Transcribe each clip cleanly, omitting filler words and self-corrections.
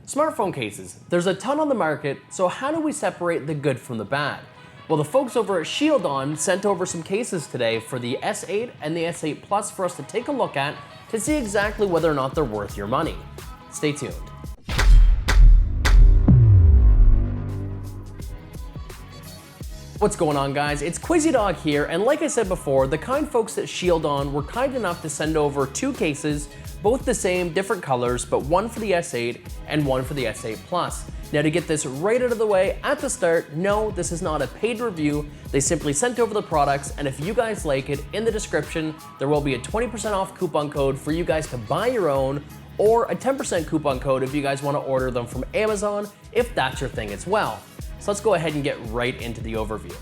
Smartphone cases. There's a ton on the market, so how do we separate the good from the bad? Well, the folks over at Shieldon sent over some cases today for the S8 and the S8 Plus for us to take a look at to see exactly whether or not they're worth your money. Stay tuned. What's going on, guys? It's Quizzy Dog here, and like I said before, the kind folks at Shieldon were kind enough to send over two cases, both the same, different colors, but one for the S8 and one for the S8 Plus. Now, to get this right out of the way at the start, no, this is not a paid review. They simply sent over the products, and if you guys like it, in the description, there will be a 20% off coupon code for you guys to buy your own, or a 10% coupon code if you guys want to order them from Amazon, if that's your thing as well. So let's go ahead and get right into the overview.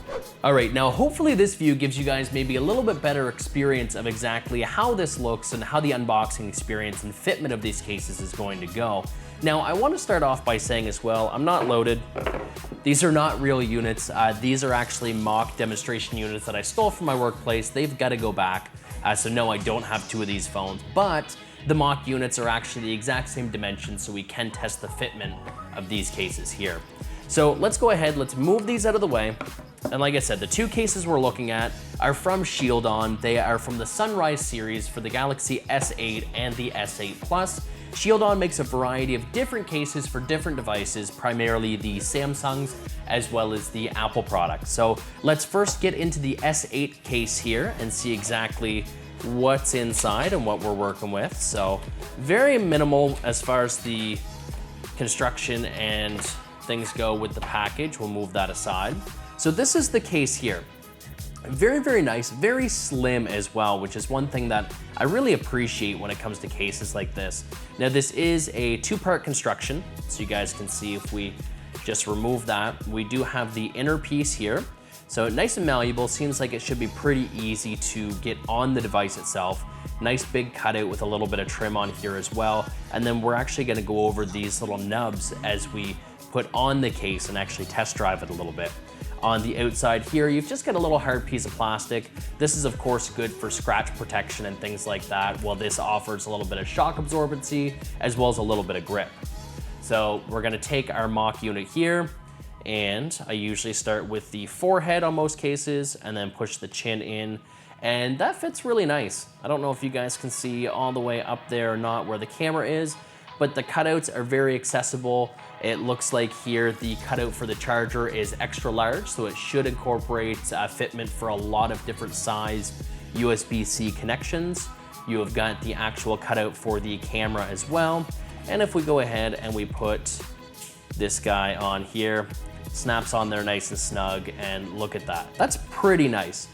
All right, now hopefully this view gives you guys maybe a little bit better experience of exactly how this looks and how the unboxing experience and fitment of these cases is going to go. Now, I want to start off by saying as well, I'm not loaded. These are not real units. These are actually mock demonstration units that I stole from my workplace. They've got to go back. So no, I don't have two of these phones, but the mock units are actually the exact same dimensions, so we can test the fitment of these cases here. So let's go ahead, let's move these out of the way. And like I said, the two cases we're looking at are from Shieldon. They are from the Sunrise series for the Galaxy S8 and the S8 Plus. Shieldon makes a variety of different cases for different devices, primarily the Samsungs as well as the Apple products. So let's first get into the S8 case here and see exactly what's inside and what we're working with. So very minimal as far as the construction and things go with the package. We'll move that aside. So this is the case here. Very, very nice, very slim as well, which is one thing that I really appreciate when it comes to cases like this. Now, this is a two-part construction, so you guys can see if we just remove that. We do have the inner piece here. So nice and malleable, seems like it should be pretty easy to get on the device itself. Nice big cutout with a little bit of trim on here as well. And then we're actually gonna go over these little nubs as we put on the case and actually test drive it a little bit. On the outside here, you've just got a little hard piece of plastic. This is of course good for scratch protection and things like that, while this offers a little bit of shock absorbency as well as a little bit of grip. So we're gonna take our mock unit here, and I usually start with the forehead on most cases and then push the chin in, and that fits really nice. I don't know if you guys can see all the way up there or not where the camera is, but the cutouts are very accessible. It looks like here the cutout for the charger is extra large, so it should incorporate fitment for a lot of different size USB-C connections. You have got the actual cutout for the camera as well. And if we go ahead and we put this guy on here, snaps on there nice and snug, and look at that. That's pretty nice.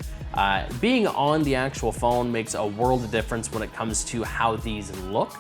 Being on the actual phone makes a world of difference when it comes to how these look.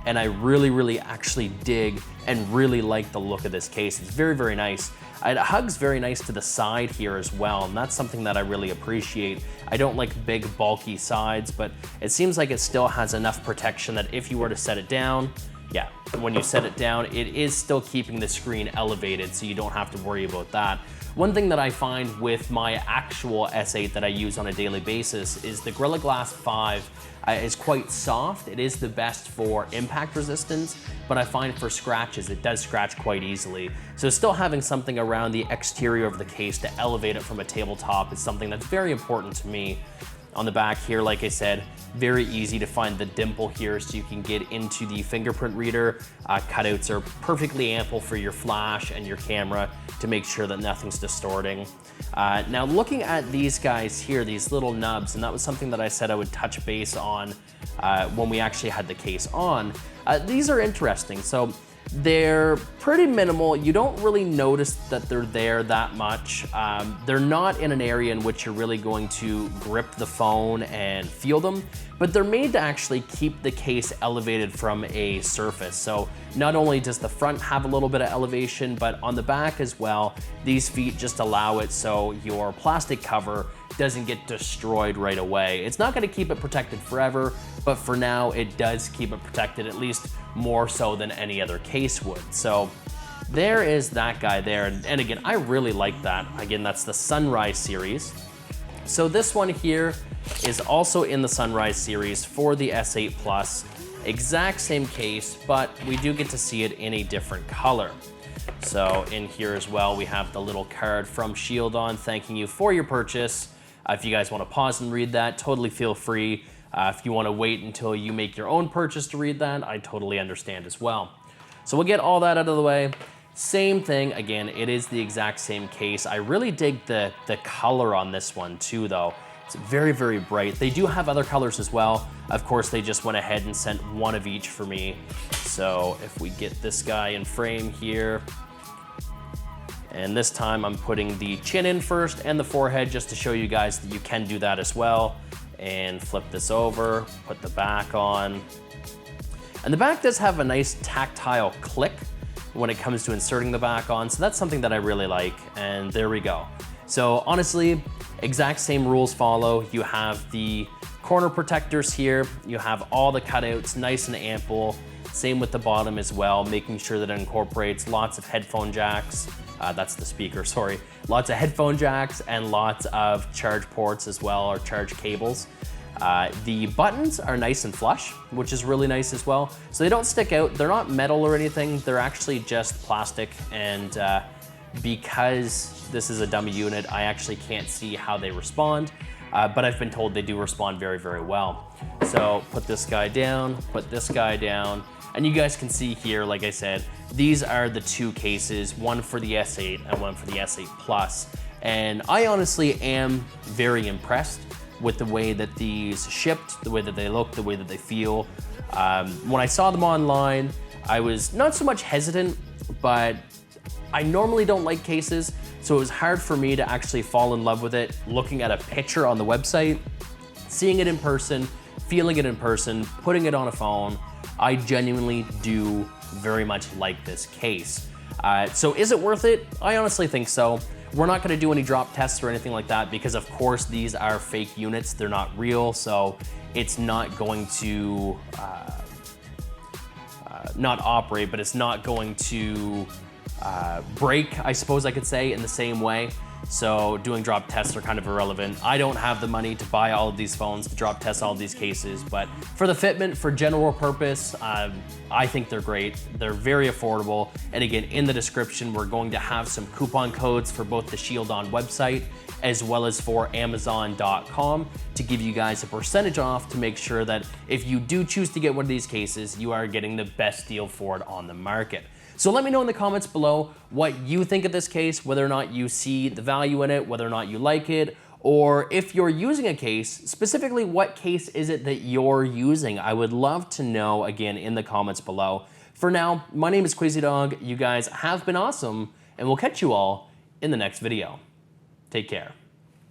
And I really actually dig and really like the look of this case. It's very, very nice. It hugs very nice to the side here as well, and that's something that I really appreciate. I don't like big, bulky sides, but it seems like it still has enough protection that if you were to set it down, yeah, when you set it down, it is still keeping the screen elevated, so you don't have to worry about that. One thing that I find with my actual S8 that I use on a daily basis is the Gorilla Glass 5 is quite soft. It is the best for impact resistance, but I find for scratches, it does scratch quite easily. So still having something around the exterior of the case to elevate it from a tabletop is something that's very important to me. On the back here, like I said, very easy to find the dimple here so you can get into the fingerprint reader. Cutouts are perfectly ample for your flash and your camera to make sure that nothing's distorting. Now looking at these guys here, these little nubs, and that was something that I said I would touch base on when we actually had the case on. These are interesting. So they're pretty minimal. You don't really notice that they're there that much. They're not in an area in which you're really going to grip the phone and feel them, but they're made to actually keep the case elevated from a surface. So not only does the front have a little bit of elevation, but on the back as well, these feet just allow it so your plastic cover doesn't get destroyed right away. It's not gonna keep it protected forever, but for now it does keep it protected, at least more so than any other case would. So there is that guy there. And again, I really like that. Again, that's the Sunrise series. So this one here is also in the Sunrise series for the S8 Plus. exact same case, but we do get to see it in a different color. So in here as well, we have the little card from Shieldon thanking you for your purchase. If you guys want to pause and read that, totally feel free. If you want to wait until you make your own purchase to read that, I totally understand as well. So we'll get all that out of the way. Same thing, again, it is the exact same case. I really dig the color on this one too, though. It's very, very bright. They do have other colors as well. Of course, they just went ahead and sent one of each for me. So if we get this guy in frame here, and this time I'm putting the chin in first and the forehead just to show you guys that you can do that as well. And flip this over, put the back on. And the back does have a nice tactile click when it comes to inserting the back on, so that's something that I really like, and there we go. So honestly, exact same rules follow. You have the corner protectors here, you have all the cutouts nice and ample, same with the bottom as well, making sure that it incorporates lots of headphone jacks, that's the speaker, sorry, lots of headphone jacks and lots of charge ports as well, or charge cables. The buttons are nice and flush, which is really nice as well. So they don't stick out, they're not metal or anything, they're actually just plastic, and because this is a dummy unit, I actually can't see how they respond, but I've been told they do respond very, very well. So put this guy down, put this guy down, and you guys can see here, like I said, these are the two cases, one for the S8 and one for the S8 Plus. And I honestly am very impressed with the way that these shipped, the way that they look, the way that they feel. When I saw them online, I was not so much hesitant, but I normally don't like cases, so it was hard for me to actually fall in love with it, looking at a picture on the website, seeing it in person, feeling it in person, putting it on a phone. I genuinely do very much like this case. So is it worth it? I honestly think so. We're not gonna do any drop tests or anything like that because of course these are fake units, they're not real, so it's not going to, not operate, but it's not going to break, I suppose I could say, in the same way. So doing drop tests are kind of irrelevant. I don't have the money to buy all of these phones to drop test all of these cases, but for the fitment, for general purpose, I think they're great. They're very affordable. And again, in the description, we're going to have some coupon codes for both the Shieldon website as well as for Amazon.com to give you guys a percentage off to make sure that if you do choose to get one of these cases, you are getting the best deal for it on the market. So let me know in the comments below what you think of this case, whether or not you see the value in it, whether or not you like it, or if you're using a case, specifically what case is it that you're using? I would love to know, again, in the comments below. For now, my name is Quasi Dog. You guys have been awesome, and we'll catch you all in the next video. Take care.